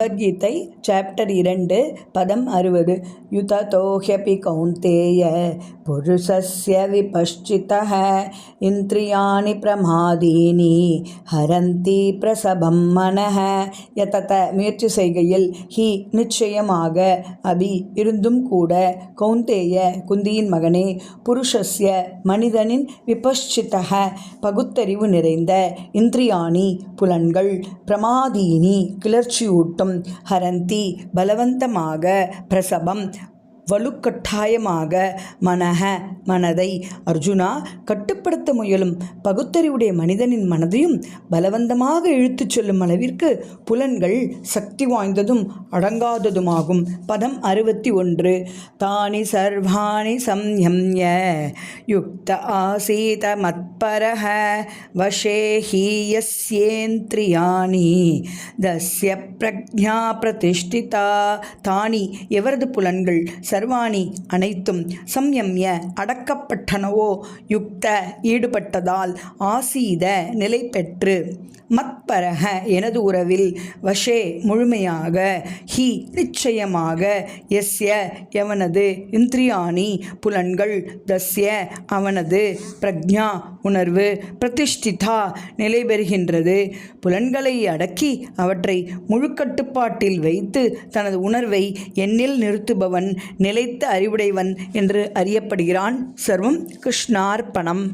Bhagavad Gita chapter 2 பதம் 60. யுததோ ஹ்யபி கௌந்தேய புருஷஸ்ய விபஷ்சிதஹ இந்திரியாணி பிரமாதீனி ஹரந்தி பிரசபம் மனஹ. யதத முயற்சி செய்கையில், ஹி நிச்சயமாக, அபி இருந்தும் கூட, கௌந்தேய குந்தியின் மகனே, புருஷஸ்ய மனிதனின் விபஷ்சிதஹ பகுத்தறிவு நிறைந்த, இந்திரியாணி புலன்கள், பிரமாதீனி கிளர்ச்சியூட்டும், ஹரந்தி பலவந்தமாக, பிரசபம் வலுக்கட்டாயமாக, மனஹ மனதை, அர்ஜுனா கட்டுப்படுத்த முயலும் பகுத்தறிவுடைய மனிதனின் மனதையும் பலவந்தமாக இழுத்துச் செல்லும் அளவிற்கு புலன்கள் சக்தி வாய்ந்ததும் அடங்காததுமாகும். பதம் 61. தானி சர்வாணி சம்யம்ய யுக்த ஆசீத மத்பரஹ வசே ஹி யஸ்யேந்திரியாணி தஸ்ய பிரக்ஞா பிரதிஷ்டிதா. தானி எவரது புலன்கள், சர்வாணி அனைத்தும், சம்யம்ய அடக்கப்பட்டனவோ, யுக்த ஈடுபட்டதால், ஆசீத நிலை பெற்று, மத்பரக எனது உறவில், வஷே முழுமையாக, ஹி நிச்சயமாக, யஸ்ய எவனது, இந்திரியாணி புலன்கள், தஸ்ய அவனது, பிரக்ஞா உணர்வு, பிரதிஷ்டிதா நிலை பெறுகின்றது. புலன்களை அடக்கி அவற்றை முழு கட்டுப்பாட்டில் வைத்து தனது உணர்வை எண்ணில் நிறுத்துபவன் நிலைத்த அறிவுடையவன் என்று அறியப்படுகிறான். சர்வம் கிருஷ்ணார்ப்பணம்.